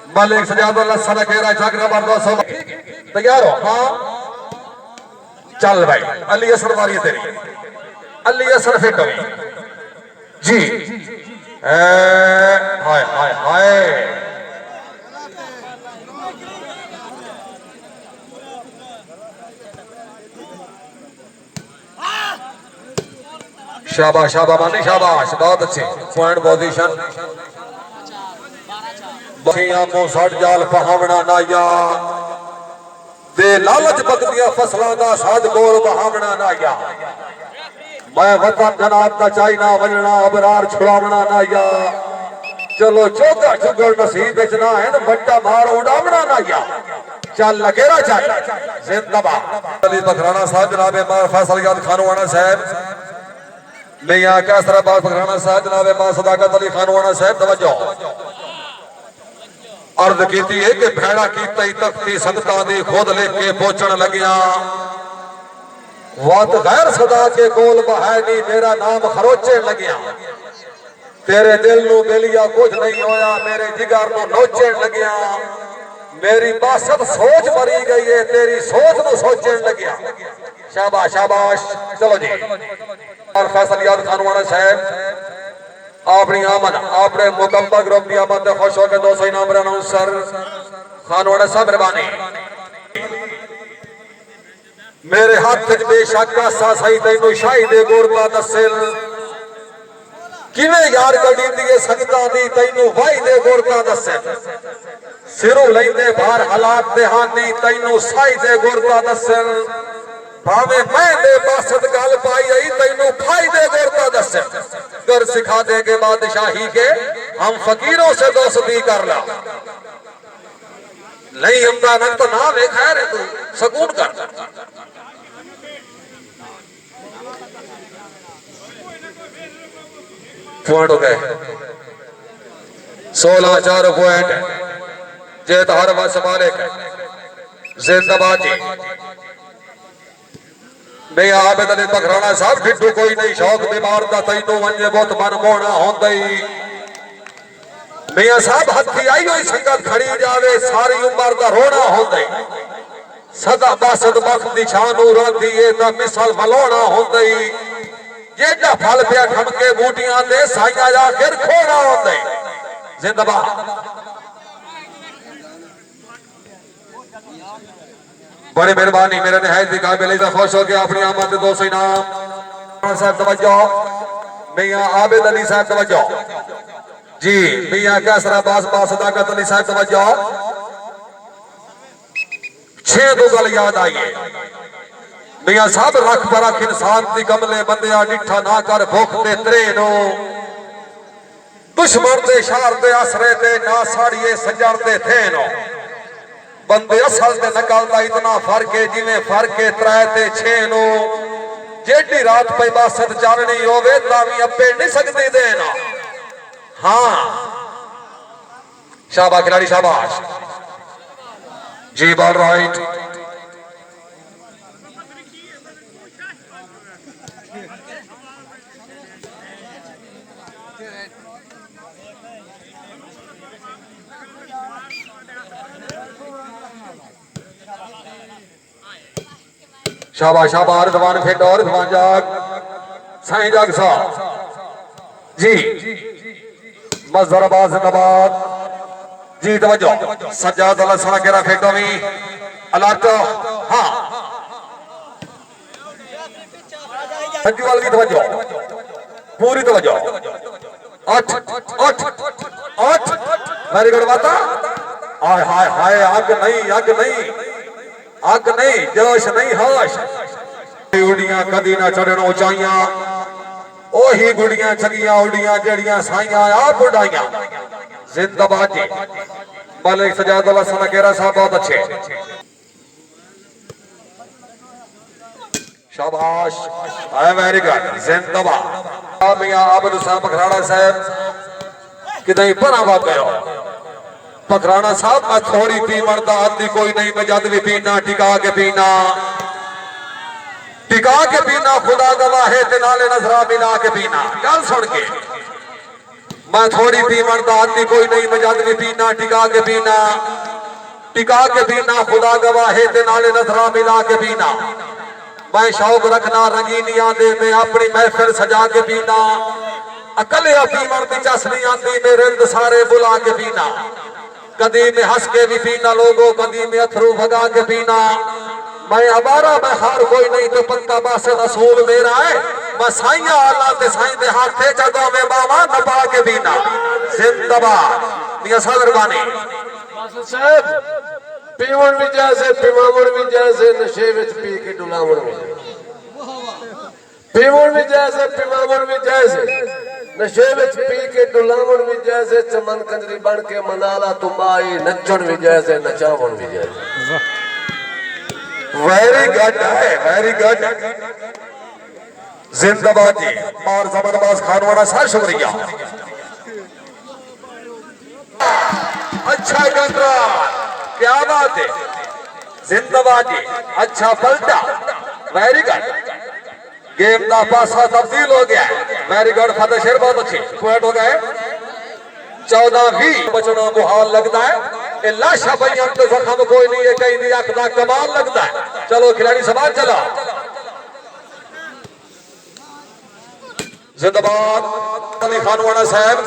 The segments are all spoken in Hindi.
मलिक सजादुल्लाह सनकेरा जग नंबर 200 तैयार हो? हाँ चल भाई। अली असर वारी है तेरी, अली असर फिट होगी जी। हाय हाय हाय शाबाश शाबाश मानी शाबाश, बहुत अच्छे पॉइंट पोजीशन। सट जाल बहावना नाया दे लालच बदलिया फसलों का साध गोल बहावना नाया। मैं वतन जनाब का चाइना वजना अबरार छुड़ावना नाया। चलो चौका चुगल नसीब बेचना है ना बट्टा मार उड़ावना नाया। चल लगेरा चल जिंदाबाद। अली बखराना साहब जनाब मार फैसल याद खानवाना साहब मियां कैसराबाद बखराना साहब जनाब मां सदाकत अली खानवाना साहब तवज्जो। अर्ज की है कि भेड़ा की तई तख्ती संगता दी खुद लेके पहुंचन लगिया। वत गैर सदा के गोल बहानी मेरा नाम खरोचे लगिया। तेरे दिल नु बेलिया कुछ नहीं होया मेरे जिगर नु नोचन लगिया। मेरी बासत सोच मरी गई है तेरी सोच नु सोचन लगिया। शाबाश शाबाश चलो जी। और फैसल याद खानवाना साहब अपनी आमद अपने मुकम्मल ग्रुप की आमद से खुश होकर 200 इनाम अनाउंसर खानवाना साहब मेहरबानी। मेरे हाथ बेशक सा सही तेनू शाही दे गोरता दसिल किवें यार गड्डी दी संगतां दी तैनू वाही दे गोरता दसिल। सिरों लैंदे बाहर हालात दे हानी तैनू साई दे गोरता दसिल। भावे मैं दे बासत गल पाई आई तैनू फाई दे गोरता दसिल। कर सिखा देंगे बादशाही के हम फकीरों से दोस्ती कर ला। नहीं हमदा नंग तो ना वे खैर तू सकून कर। पॉइंट हो गए 16 4 पॉइंट जेत हर वस मालिक जिंदाबाद जी। मैं आबिद अली बखराना साहब ठिठू कोई नहीं शौक बीमार दा तैनू वंजे बहुत मन मोहना होंदई। मियां साहब हथी आई हुई संगत खड़ी जावे सारी उम्र दा रोना होंदई। सदा बासत बख्त दी शानू रोंदी है ता मिसाल मलोना होंदई। जेड़ा फल पिया खमके बूटियां ते साइयां आखिर खोना होंदई। जिंदाबाद। बड़ी मेहरबानी मेरे निहायत काबिल खुश हो गया अपनी आमद 200 इनाम साहब तवज्जो। मियां आबिद अली साहब तवज्जो जी। मियां कैसराबाद बास सदाकत अली साहब तवज्जो। 6 दो गल याद आई है मियां साहब रख परख इंसान दी कमले बंदिया डिठा ना कर भुख ते त्रे नो। दुश्मन दे शार दे आसरे ते ना साड़िए सजर दे थे नो। बंदे असल ते नकल दा इतना फर्क है जिवें फर्क है 3 ते 6 नो। जेडी रात पे बासत चालनी होवे तावी अपे नहीं सकदी देना। हाँ शाबाश खिलाड़ी शाबाश जी बॉल राइट। शाबाश शाबाश रिजवान फिट और रिजवान जाग साईं जाग साहब जी। मजहराबाद जिंदाबाद जी तवज्जो। सज्जाद अल्लाह सड़ा केरा फेटो भी अलर्ट। हाँ संजू वाल की तवज्जो पूरी तवज्जो। 8 8 8 वेरी गुड माता। हाय हाय हाय आग नहीं अग नहीं जोश नहीं होश। उड़ियां कदी ना चढ़न ऊंचाइयां ओही गुड़ियां चंगियां उड़ियां जड़ियां साइयां आप उड़ाइयां। जिंदाबाद जी। मलिक सजादुल्लाह सनकेरा साहब बहुत अच्छे शाबाश वेरी गुड जिंदाबाद। मियां आबिद हुसैन बखराना साहब कितने परा वाग गए बखराना साहब। मैं थोड़ी पी मरदा आदि कोई नहीं मैं जद भी पीना टिका के पीना खुदा गवाह है ते नाले नजरा मिला के पीना। गल सुन के मैं थोड़ी पीवन दा आदमी कोई नहीं, मैं जद भी पीना टिका के पीना, टिका के पीना खुदा गवाहे ते नाले नजरा मिला के पीना। मैं शौक रखना रंगीनियां दे, मैं अपनी महफिल सजा के पीना। अकलिया पीवन दी चसनी आंदी, मेरे रिंद सारे बुला के पीना। कदी में हंस के भी पीना लोगों, कदी में अथरू भगा के पीना। मैं अबारा मैं हार कोई नहीं तो पत्ता बासे रसूल मेरा है। मैं साइया आला ते साईं दे हाथे जदों में बावा नपा के पीना। जिंदाबाद मियां सादर बानी साहब। पीवन भी जैसे पिमावन भी जैसे, नशे विच पी के डुलावन भी पीवन भी जैसे पिमावन भी जैसे, नशे विच पी के डुलावन भी जैसे, चमन कंजरी बन के मनाला तुम्बाई, नचन भी जैसे नचावन भी जैसे। वेरी गुड है, वेरी गुड। जिंदाबाद जी और जबरदस्त खानवाना सा शुक्रिया। अच्छा कंट्रोल, क्या बात है। जिंदाबाद जी, अच्छा पलटा, वेरी गुड। गेम का पासा तब्दील हो गया। वेरी गुड फतेह शेर, बहुत अच्छे पॉइंट हो गए। 14-20 बचना मुहाल लगता है। लाशा भाई अंत जख्म कोई नहीं है, कहीं नहीं अखदा कमाल लगता है। चलो खिलाड़ी समाज चला। जिंदाबाद अली खानवाना साहब।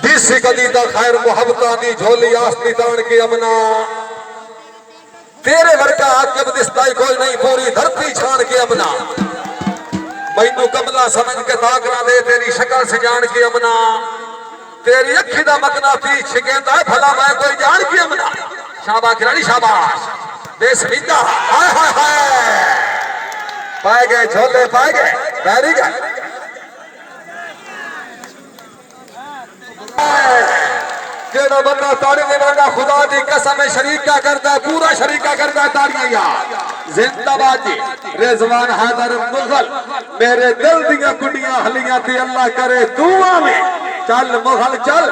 देसी कदी दा खैर मुहब्बतां दी झोली आस्ती तान के अमना, तेरे वर्गा आकब दिसदा कोई नहीं, पूरी धरती छान के अमना। मैनू कमला समझ के ताकना दे, तेरी शक्ल से जान के अमना। तेरी अखी दा मगनातीस छिकेंदा है, भला मैं कोई जान के अमना। शाबाश खिलाड़ी शाबाश, बेसमिल्ला। हाय हाय हाय, पाए गए झोले पाए गए। Very good. जेड़ा बंदा ताड़ी नहीं बंदा खुदा दी कसम शरीका करता है, पूरा शरीका करता है। ताड़ियां यार। जिंदाबाद जी रिजवान हैदर मुगल, मेरे दिल दियां कुंडियां हलियां थी, अल्लाह करे दुआ में। चल मुगल चल,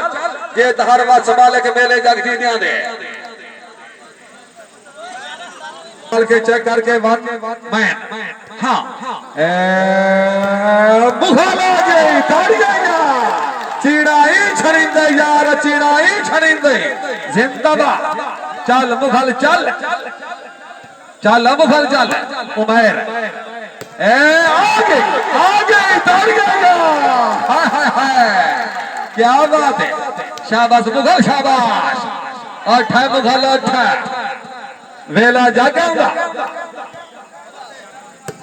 ये हर बात संभाले के मेले जग जीतियां दे के चेक करके मैं हाँ मुगल आ गई। ताड़ियां यार, चिड़ाई छड़िंदे यार, चिड़ाई छड़िंदे। जिंदाबाद। चल मुगल चल, चल मुगल चल। उमर आगे ताड़ियां। हाय हाय हाय, क्या बात है। शाबाश मुगल शाबाश। अठ मुगल अठ, वेला जागाऊंगा।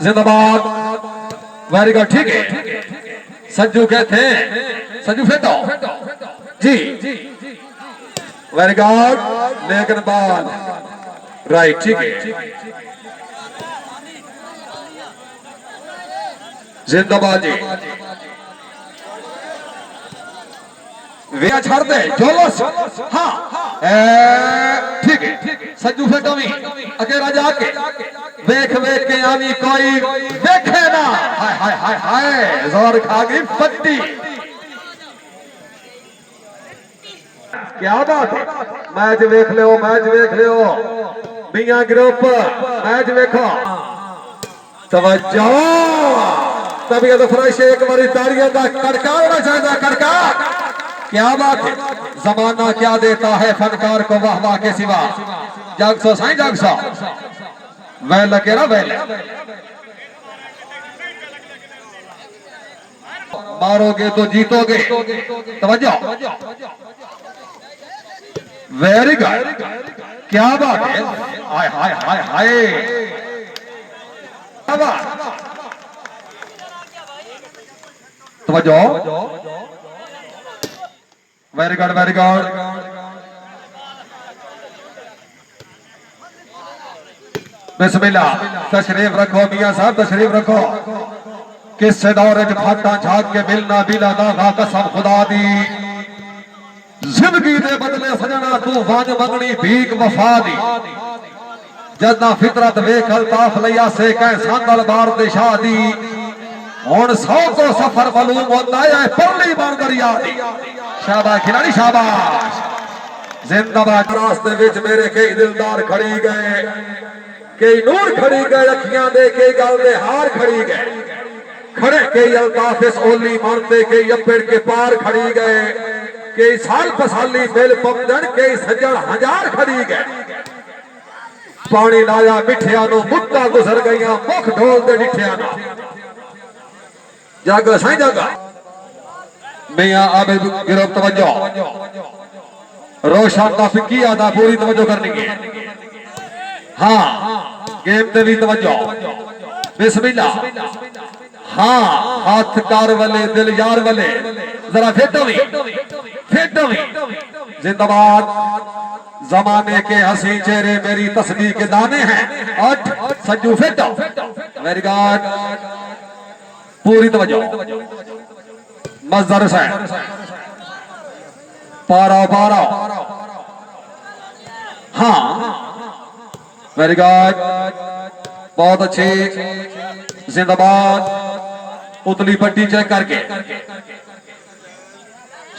जिंदाबाद, वेरी गुड। ठीक है, संजू कहते हैं, संजू फेंको जी। वेरी गुड, लेकिन बाल राइट। ठीक है, जिंदाबाद जी। वे छाड़ दे जोलस। हाँ ठीक है, संजू फेंको भी अकेला जाके वेख वेख के आवी कोई देखे ना। हाय हाय हाय हाय, जोर खा गई पट्टी। क्या बात है। मैच वेख लो, मैच वेख लो मियां ग्रुप, मैच वेखो। तवज्जो, तभी तो फ्रेश एक बारी ताड़ियों का कड़का होना चाहिए, कड़का। क्या बात है। जमाना क्या देता है फनकार को वाह वाह के सिवा। जाग सो साईं जाग सो, वह लगे ना वह मारोगे तो जीतोगे। तवज्जो, वेरी गुड। क्या बात है। हाय हाय हाय हाय, तवज्जो, वेरी गुड वेरी गुड। बिस्मिल्लाह, तशरीफ रखो मियां साहब, तशरीफ रखो। किस दौरे फाटा झाग के मिलना बिला दागा, कसम खुदा दी। जिंदगी दे बदले सजना तूफान मंगनी भीख वफा दी। जदा फितरत वेख अल्ताफ लिया से कह सांदल बार दिशा दी। हुण 100 को सफर मालूम होता है, परली बार दरिया दी। शाबाश खिलाड़ी शाबाश। जिंदाबाद। रास्ते विच मेरे कई दिलदार खड़ी गए, कई नूर खड़ी गए, अखियां दे के गल दे हार खड़ी गए। खड़े के अल्ताफ इस ओली मारते के अपेड़ के पार खड़ी गए के साल पसाली मेल पमदन के सज्जन हजार खड़ी गए पानी लाया मिठिया नो मुद्दा गुजर गईया मुख ढोल दे डिठिया ना जागा साईं जागा मियां आबिद गिरफ्त तवज्जो रोशन दा फिकी आदा पूरी तवज्जो करनी है हाँ गेम ते भी तवज्जो बिस्मिल्लाह हाँ हाथ कार वाले दिल यार वाले जरा फेटो भी जिंदाबाद जमाने के हंसी चेहरे मेरी तस्वीर के दाने हैं अठ सज्जू फेटो वेरी गुड पूरी तवज्जो मजदर से पारा हाँ वेरी गुड बहुत अच्छी जिंदाबाद उतली पट्टी चेक करके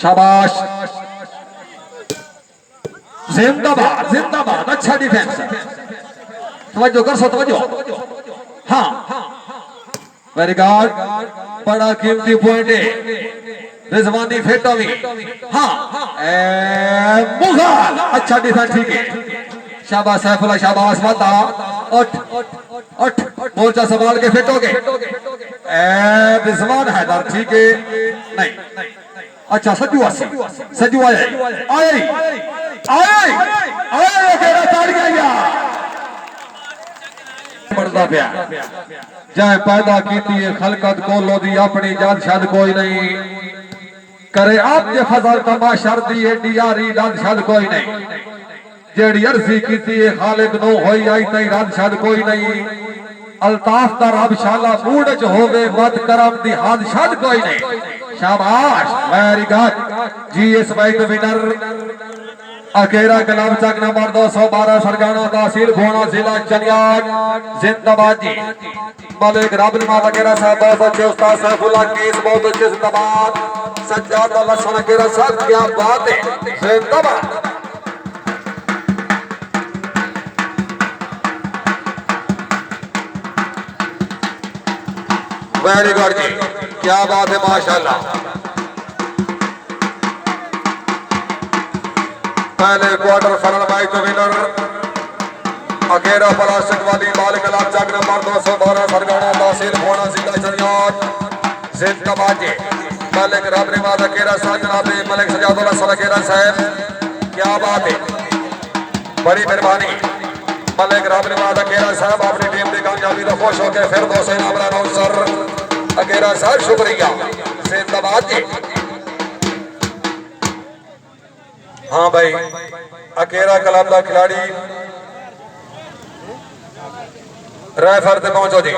शाबाश जिंदाबाद अच्छा डिफेंस तवज्जो कर सो तवज्जो हाँ वेरी गुड बड़ा कीमती पॉइंट है रिजवानी फेटोवी हाँ मुगल अच्छा डिफेंस ठीक है शाबाश सैफुल्लाह शाबाश माता उठ मोर्चा संभाल के फेटोगे रिजवान हैदर ठीक है नहीं अच्छा सज्जू आए बढ़ता पिया जाए पैदा की खलकत को लोदी अपनी जात शाद कोई नहीं करे आप जे फजल तमाशर दी एडी दाद शाद कोई नहीं जेड़ी अर्जी की खालिक नो होई आई तई रात शाद कोई नहीं अल्ताफ दा रब शाला मूड च होवे मत करम दी हाद शाद कोई नहीं शाबाश वेरी गुड जी इस बाइक विनर अकेरा गुलाब चक नंबर 212 सरगाना तहसील भोना जिला चनियार जिंदाबाद जी मलिक राबल माता केरा साहब बहुत अच्छे उस्ताद सैफुल्लाह केस बहुत अच्छे जिंदाबाद सज्जाद लसन केरा साहब क्या बात है जिंदाबाद वेरी गुड जी क्या बात है माशाल्लाह पहले क्वार्टर फाइनल मैच विनर अकेरा प्लास्टिक वाली बाल गुलाब चक नंबर 212 सरगाना तहसील भोना जिला चनियार जिंदाबाद जी मलिक रब नवाज अकेरा साहब जनाब मलिक सजादुल्लाह सर अकेरा साहब क्या बात है बड़ी मेहरबानी मलिक रब नवाज अकेरा साहब अपनी टीम की कामयाबी तो खुश होकर फिर दो से नाम लाना सर अकेरा साहब शुक्रिया जिंदाबाद जी हाँ भाई अकेरा क्लब का खिलाड़ी रेफर से पहुंचो जी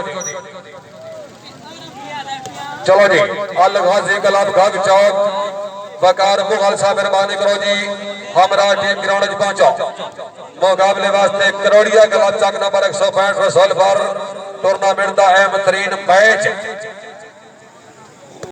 चलो जी अल गाजी क्लब घग चौक वकार मुगल साहब मेहरबानी करो जी हमारा टीम ग्राउंड पहुंचो मुकाबले वास्ते करोड़िया क्लब चक नंबर 165 रसोल पर टूर्नामेंट का अहम तरीन मैच